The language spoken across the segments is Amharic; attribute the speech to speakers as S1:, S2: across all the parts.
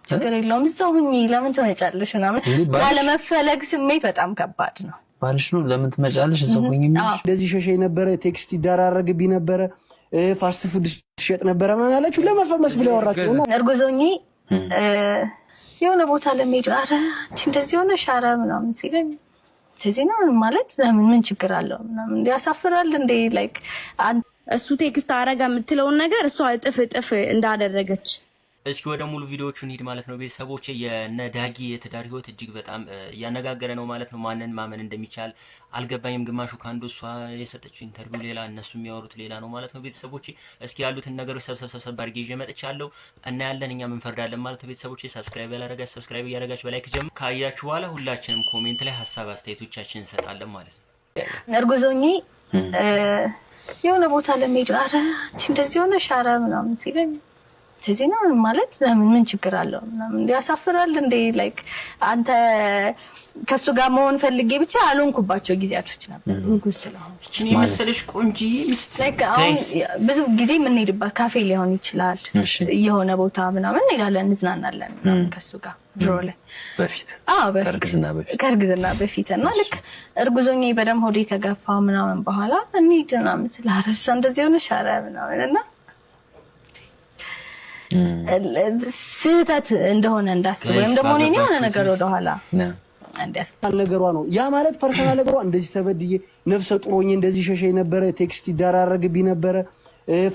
S1: ችግር የለውም እዛው ሁኚ ለምን ትመጫለሽ ምናምን ያለመፈለግ ስሜት በጣም ከባድ ነው።
S2: ባልሽ ነው ለምን ትመጫለሽ እዛው ሁኚ
S3: እንደዚህ ሸሸ ነበረ ቴክስት ይደራረግብኝ ነበረ ፋስት ፉድ ሸጥ ነበረ ማለት አለችው ለመፈመስ ብለው ያወራችውና
S1: እርጉዞኝ የሆነ ቦታ ለመሄድ አረ አንቺ እንደዚህ ሆነ ሻራ ምናምን ሲለኝ ስለዚህ ነው ማለት ምን ችግር አለው ምናምን ያሳፍራል እንዴ ላይክ
S4: እሱ ቴክስት አረጋ የምትለውን ነገር እሷ እጥፍ እንዳደረገች።
S5: እስኪ ወደ ሙሉ ቪዲዮዎቹ እንሂድ ማለት ነው ቤተሰቦቼ። የነ ዳጊ የትዳር ህይወት እጅግ በጣም እያነጋገረ ነው ማለት ነው። ማንን ማመን እንደሚቻል አልገባኝም። ግማሹ ካንዱ እሷ የሰጠችው ኢንተርቪው ሌላ እነሱ የሚያወሩት ሌላ ነው ማለት ነው ቤተሰቦቼ። እስኪ ያሉትን ነገሮች ሰብሰብ አድርጌ ይዤ መጥቻለሁ እና ያለን እኛም እንፈርዳለን ማለት ነው ቤተሰቦቼ። ሰብስክራይብ ያላረጋችሁ ሰብስክራይብ እያረጋችሁ በላይክ ጀምሩ። ካያችሁ በኋላ ሁላችንም ኮሜንት ላይ ሀሳብ አስተያየቶቻችንን እንሰጣለን ማለት ነው።
S1: እርጉዞኝ የሆነ ቦታ ለመሄድ አረ አንቺ እንደዚህ ሆነ ሻራ ምናምን ሲለኝ ስለዚህ ነው ማለት ምን ችግር አለው ምናምን ያሳፍራል እንዴ ላይክ አንተ ከሱ ጋር መሆን ፈልጌ ብቻ አልሆንኩባቸው ጊዜያቶች ነበር። ንጉስ ስለሆነ
S5: እቺ መሰለሽ ቆንጂ ሚስት
S1: ላይክ አሁን ብዙ ጊዜ የምንሄድባት ካፌ ሊሆን ይችላል የሆነ ቦታ ምናምን እንሄዳለን እንዝናናለን ምናምን ከሱ ጋር ድሮ ላይ
S2: በፊት ከእርግዝና በፊት
S1: እና ልክ እርጉዞኝ በደም ሆዴ ከገፋ ምናምን በኋላ እንሂድ ምናምን ስላረሳ እንደዚህ ሆነ ሻራ ምናምን እና ስህተት እንደሆነ እንዳስብ ወይም ደግሞ እኔ የሆነ ነገር ወደኋላ
S3: እንዲያስታል ነገሯ ነው ያ ማለት ፐርሰናል ነገሯ እንደዚህ ተበድዬ ነፍሰ ጡሮኝ እንደዚህ ሸሸኝ ነበረ ቴክስት ይደራረግብኝ ነበረ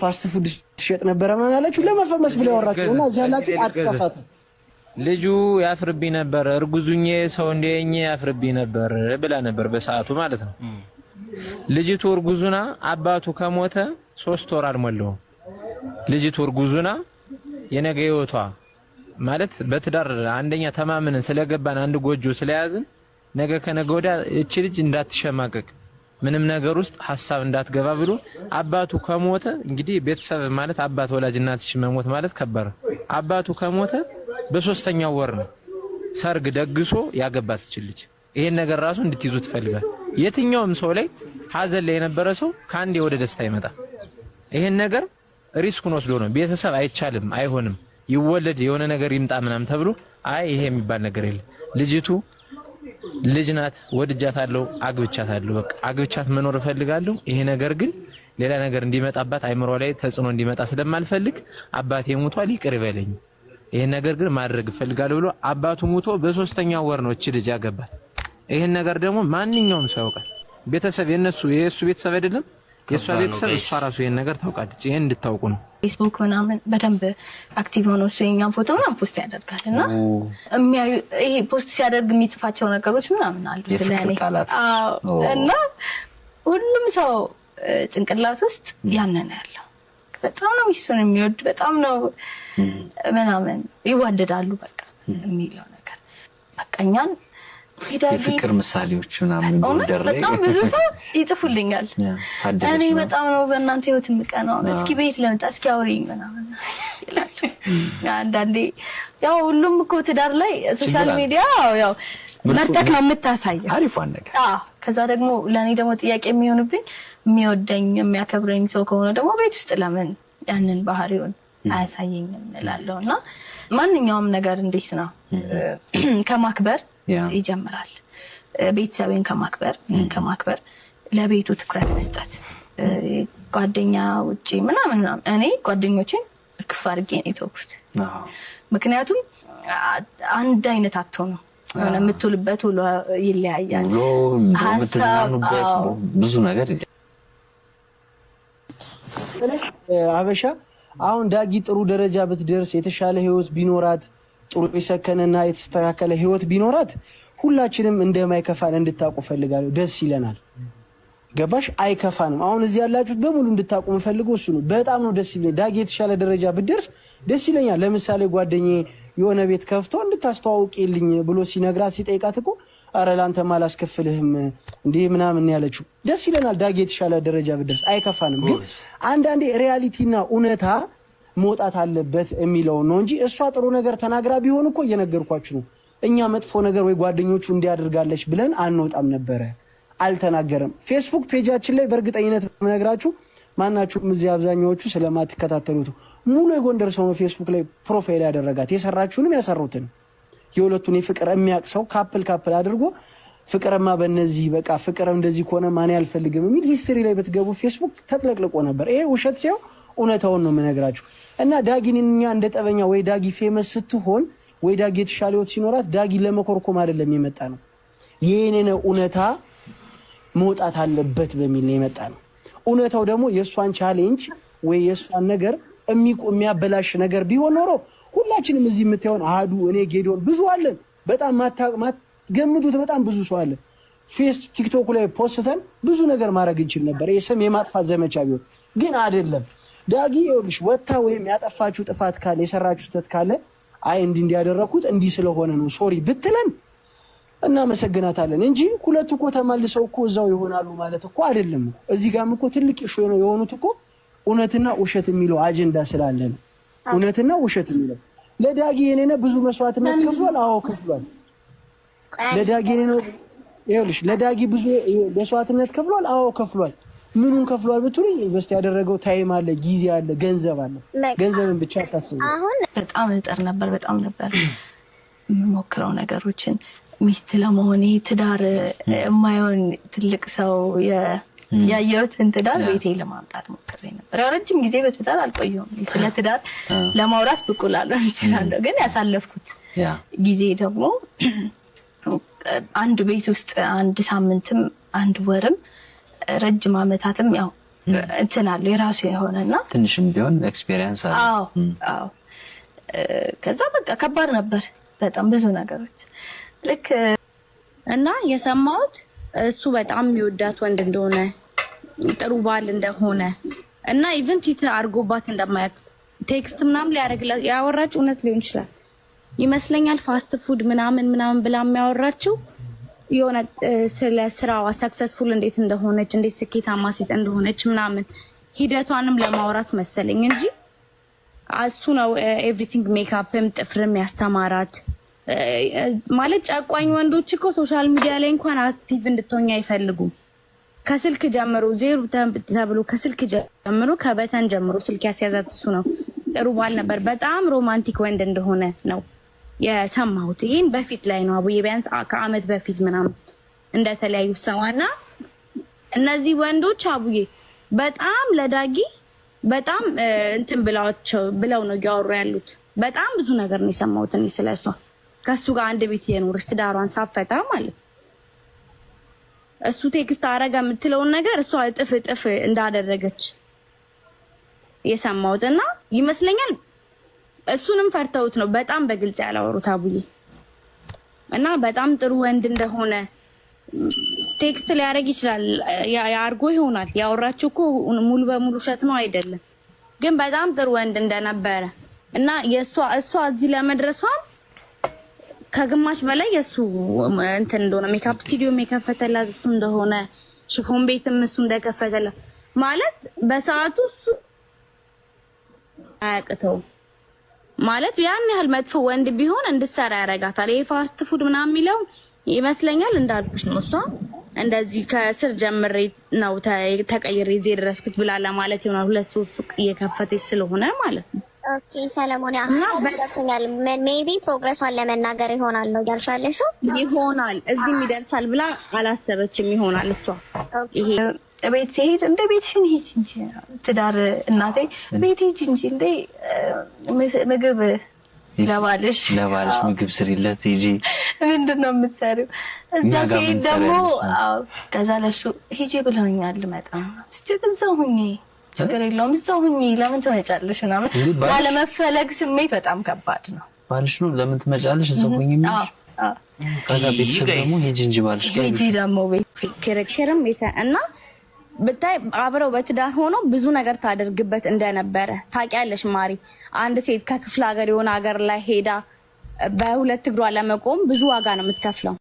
S3: ፋስት ፉድ ሸጥ ነበረ ማለት አለችው ለመፈመስ ብለው ያወራችውና እዛ ያላችሁ አትሳሳቱ።
S6: ልጁ ያፍርብኝ ነበር እርጉዙኝ ሰው እንደኝ ያፍርብኝ ነበር ብላ ነበር በሰዓቱ ማለት ነው። ልጅቱ እርጉዙና አባቱ ከሞተ 3 ወር አልሞላውም። ልጅቱ እርጉዙና የነገ ህይወቷ ማለት በትዳር አንደኛ ተማምነን ስለገባን አንድ ጎጆ ስለያዝን ነገ ከነገ ወዲያ እቺ ልጅ እንዳትሸማቀቅ ምንም ነገር ውስጥ ሐሳብ እንዳትገባ ብሎ አባቱ ከሞተ እንግዲህ ቤተሰብ ማለት አባት ወላጅ እናትሽ መሞት ማለት ከበረ አባቱ ከሞተ በ3ኛው ወር ነው ሰርግ ደግሶ ያገባት እቺ ልጅ። ይሄን ነገር ራሱ እንድትይዙ ትፈልጋል። የትኛውም ሰው ላይ ሐዘን ላይ የነበረ ሰው ካንዴ ወደ ደስታ ይመጣ። ይሄን ነገር ሪስኩን ወስዶ ነው ቤተሰብ አይቻልም አይሆንም ይወለድ የሆነ ነገር ይምጣ ምናምን ተብሎ አይ ይሄ የሚባል ነገር የለም። ልጅቱ ልጅ ናት ወድጃታለሁ አግብቻታለሁ በቃ አግብቻት መኖር እፈልጋለሁ። ይሄ ነገር ግን ሌላ ነገር እንዲመጣባት አይምሮ ላይ ተጽዕኖ እንዲመጣ ስለማልፈልግ አባቴ ሞቷል ይቅር ይበለኝ ይሄን ነገር ግን ማድረግ እፈልጋለሁ ብሎ አባቱ ሞቶ በ3ኛው ወር ነው እቺ ልጅ ያገባት። ይሄን ነገር ደግሞ ማንኛውም ሰው ያውቃል። ቤተሰብ የሱ ቤተሰብ አይደለም የሷ ቤተሰብ እሷ ራሱ ይሄን ነገር ታውቃለች። ይሄን እንድታውቁ ነው።
S1: ፌስቡክ ምናምን በደንብ አክቲቭ ሆኖ እሱ የኛን ፎቶ ምናምን ፖስት ያደርጋልና የሚያዩ ይሄ ፖስት ሲያደርግ የሚጽፋቸው ነገሮች ምናምን አሉ ስለኔ እና ሁሉም ሰው ጭንቅላት ውስጥ ያነነ ያለው በጣም ነው እሱን የሚወድ በጣም ነው ምናምን ይዋደዳሉ በቃ የሚለው ነገር በቃኛን
S2: የፍቅር ምሳሌዎች ምናምን እንደረይ
S1: በጣም ብዙ ሰው ይጽፉልኛል። እኔ በጣም ነው በእናንተ ህይወት የምቀናው እስኪ ቤት ለምጣ እስኪ አውሪኝ ምናምን ይላል። አንዳንዴ ያው ሁሉም እኮ ትዳር ላይ ሶሻል ሚዲያ ያው መርጠቅ ነው የምታሳየው
S2: አሪፋን ነገር
S1: ከዛ ደግሞ ለኔ ደግሞ ጥያቄ የሚሆንብኝ የሚወደኝ የሚያከብረኝ ሰው ከሆነ ደግሞ ቤት ውስጥ ለምን ያንን ባህሪውን አያሳየኝም እላለሁና ማንኛውም ነገር እንዴት ነው ከማክበር ይጀምራል። ቤተሰብን ከማክበር ለቤቱ ትኩረት መስጠት ጓደኛ ውጪ ምናምን እኔ ጓደኞቼን ክፍ አድርጌ ነው የተውኩት። ምክንያቱም አንድ አይነት አትሆኑ ሆነ የምትውልበት ውሎ ይለያያል።
S2: የምትዝናኑበት ብዙ ነገር
S3: አበሻ አሁን ዳጊ ጥሩ ደረጃ ብትደርስ የተሻለ ህይወት ቢኖራት ጥሩ የሰከነና የተስተካከለ ህይወት ቢኖራት ሁላችንም እንደማይከፋን እንድታውቁ ፈልጋለሁ። ደስ ይለናል። ገባሽ? አይከፋንም። አሁን እዚህ ያላችሁት በሙሉ እንድታውቁ ፈልገው እሱ ነው። በጣም ነው ደስ ይለኛል። ዳጊ የተሻለ ደረጃ ብትደርስ ደስ ይለኛል። ለምሳሌ ጓደኛዬ የሆነ ቤት ከፍቶ እንድታስተዋውቂልኝ ብሎ ሲነግራት ሲጠይቃት እኮ አረ ላንተ ማላስከፍልህም እንዴ ምናምን ያለችው ደስ ይለናል። ዳጊ የተሻለ ደረጃ ብትደርስ አይከፋንም። ግን አንዳንዴ ሪያሊቲና እውነታ መውጣት አለበት የሚለው ነው እንጂ እሷ ጥሩ ነገር ተናግራ ቢሆን እኮ እየነገርኳችሁ ነው። እኛ መጥፎ ነገር ወይ ጓደኞቹ እንዲያደርጋለች ብለን አንወጣም ነበረ። አልተናገረም። ፌስቡክ ፔጃችን ላይ በእርግጠኝነት ነግራችሁ ማናችሁም እዚህ አብዛኛዎቹ ስለማትከታተሉት ሙሉ የጎንደር ሰው ነው ፌስቡክ ላይ ፕሮፋይል ያደረጋት የሰራችሁንም ያሰሩትን የሁለቱን የፍቅር የሚያውቅ ሰው ካፕል አድርጎ ፍቅርማ በእነዚህ በቃ ፍቅር እንደዚህ ከሆነ ማን ያልፈልግም የሚል ሂስትሪ ላይ በትገቡ ፌስቡክ ተጥለቅልቆ ነበር። ይሄ ውሸት ሲያው እውነታውን ነው የምነግራችሁ። እና ዳጊን እኛ እንደ ጠበኛ ወይ ዳጊ ፌመስ ስትሆን ወይ ዳጊ የተሻለ ህይወት ሲኖራት ዳጊ ለመኮርኮም አይደለም የመጣ ነው። የኔን እውነታ መውጣት አለበት በሚል ነው የመጣ ነው። እውነታው ደግሞ የእሷን ቻሌንጅ ወይ የእሷን ነገር የሚያበላሽ ነገር ቢሆን ኖሮ ሁላችንም እዚህ የምታየውን አሃዱ እኔ ጌዶን ብዙ አለን። በጣም ገምቱት በጣም ብዙ ሰው አለ። ቲክቶክ ላይ ፖስተን ብዙ ነገር ማድረግ እንችል ነበር የስም የማጥፋት ዘመቻ ቢሆን ግን አይደለም። ዳጊ ይኸውልሽ ወታ ወይም ያጠፋችሁ ጥፋት ካለ የሰራችሁ ስህተት ካለ አይ እንዲያደረኩት እንዲህ ስለሆነ ነው ሶሪ ብትለን እናመሰግናታለን እንጂ ሁለቱ እኮ ተመልሰው እኮ እዛው ይሆናሉ ማለት እኮ አይደለም። እዚህ ጋርም እኮ ትልቅ ኢሹ ነው የሆኑት እኮ እውነትና ውሸት የሚለው አጀንዳ ስላለ ነው። እውነትና ውሸት የሚለው ለዳጊ የኔነ ብዙ መስዋዕትነት ከፍሏል። አዎ ከፍሏል። ለዳጊ የኔነ ይኸውልሽ ለዳጊ ብዙ መስዋዕትነት ከፍሏል። አዎ ከፍሏል። ምኑን ከፍሏል ብትሉኝ ኢንቨስት ያደረገው ታይም አለ፣ ጊዜ አለ፣ ገንዘብ አለ። ገንዘብን ብቻ አታስቡ።
S1: አሁን በጣም እጠር ነበር የምሞክረው ነገሮችን ሚስት ለመሆኔ ትዳር የማይሆን ትልቅ ሰው ያየሁትን ትዳር ቤቴ ለማምጣት ሞክሬ ነበር። ያው ረጅም ጊዜ በትዳር አልቆየሁም። ስለ ትዳር ለማውራት ብቁ ላልሆን እችላለሁ፣ ግን ያሳለፍኩት ጊዜ ደግሞ አንድ ቤት ውስጥ አንድ ሳምንትም አንድ ወርም ረጅም ዓመታትም ያው እንትን አለው የራሱ የሆነና
S2: ትንሽም ቢሆን ኤክስፒሪየንስ አለ።
S1: አዎ ከዛ በቃ ከባድ ነበር በጣም ብዙ ነገሮች ልክ
S4: እና የሰማሁት እሱ በጣም የሚወዳት ወንድ እንደሆነ ጥሩ ባል እንደሆነ እና ኢቭን ቺት አድርጎባት እንደማያውቅ ቴክስት ምናምን ሊያደርግላት ያወራችው እውነት ሊሆን ይችላል ይመስለኛል። ፋስት ፉድ ምናምን ብላ የሚያወራችው የሆነ ስለ ስራዋ ሰክሰስፉል እንዴት እንደሆነች እንዴት ስኬታማ ሴት እንደሆነች ምናምን ሂደቷንም ለማውራት መሰለኝ እንጂ እሱ ነው ኤቭሪቲንግ ሜካፕም ጥፍርም ያስተማራት። ማለት ጨቋኝ ወንዶች እኮ ሶሻል ሚዲያ ላይ እንኳን አክቲቭ እንድትሆኝ አይፈልጉም። ከስልክ ጀምሮ ዜሮ ተብሎ ከስልክ ጀምሮ ከበተን ጀምሮ ስልክ ያስያዛት እሱ ነው። ጥሩ ባል ነበር። በጣም ሮማንቲክ ወንድ እንደሆነ ነው የሰማሁት። ይሄን በፊት ላይ ነው አቡዬ ቢያንስ ከአመት በፊት ምናምን እንደተለያዩ ሰማና እነዚህ ወንዶች አቡዬ በጣም ለዳጊ በጣም እንትን ብለው ነው ያወሩ ያሉት። በጣም ብዙ ነገር ነው የሰማሁት እኔ ስለሷ ከሱ ጋር አንድ ቤት የኖረች ትዳሯን ሳፈታ ማለት እሱ ቴክስት አረጋ የምትለውን ነገር እሷ እጥፍ እንዳደረገች የሰማሁትና ይመስለኛል እሱንም ፈርተውት ነው በጣም በግልጽ ያላወሩት አቡዬ። እና በጣም ጥሩ ወንድ እንደሆነ ቴክስት ሊያደርግ ይችላል ያርጎ ይሆናል። ያወራችው እኮ ሙሉ በሙሉ ውሸት ነው አይደለም፣ ግን በጣም ጥሩ ወንድ እንደነበረ እና እሷ እዚህ ለመድረሷም ከግማሽ በላይ የሱ እንትን እንደሆነ ሜካፕ ስቱዲዮ የከፈተላት እሱ እንደሆነ ሽፎን ቤትም እሱ እንደከፈተላት ማለት በሰዓቱ እሱ አያቅተው ማለት ያን ያህል መጥፎ ወንድ ቢሆን እንድትሰራ ያረጋታል። ይሄ ፋስት ፉድ ምናምን የሚለው ይመስለኛል እንዳልኩሽ ነው። እሷ እንደዚህ ከስር ጀምሬ ነው ተቀይሬ እዚህ ድረስኩት ብላ ለማለት ይሆናል። ሁለት ሶስት ሱቅ እየከፈተች ስለሆነ ማለት ነው።
S7: ኦኬ ሰለሞን ያስፈልጋል ሜቢ ፕሮግረሷን ለመናገር ይሆናል ነው ያልሻለሽው?
S4: ይሆናል እዚህም ይደርሳል ብላ አላሰበችም ይሆናል እሷ።
S1: ይሄ ቤት ሲሄድ እንደ ቤትሽን ሂጂ እንጂ ትዳር እናቴ ቤት ሂጂ እንጂ እንደ ምግብ ለባልሽ
S2: ምግብ ስሪለት ሂጂ
S1: ምንድነው የምትሰሪው? እዛ ሲሄድ ደግሞ ከዛ ለሱ ሂጂ ብለውኛል ልመጣ እዛው ሁኚ ችግር የለውም እዛው ሁኚ ለምን ትመጫለሽ ምናምን ያለመፈለግ ስሜት በጣም ከባድ ነው።
S2: ባልሽ ነው ለምን ትመጫለሽ እዛው ሁኚ የሚልሽ ከዛ ቤተሰብ ደግሞ ሂጂ እንጂ ባልሽ
S1: ሂጂ ደግሞ ቤት
S4: ክርክርም እና ብታይ አብረው በትዳር ሆኖ ብዙ ነገር ታደርግበት እንደነበረ ታውቂያለሽ ማሪ። አንድ ሴት ከክፍለ ሀገር የሆነ ሀገር ላይ ሄዳ በሁለት እግሯ ለመቆም ብዙ ዋጋ ነው የምትከፍለው።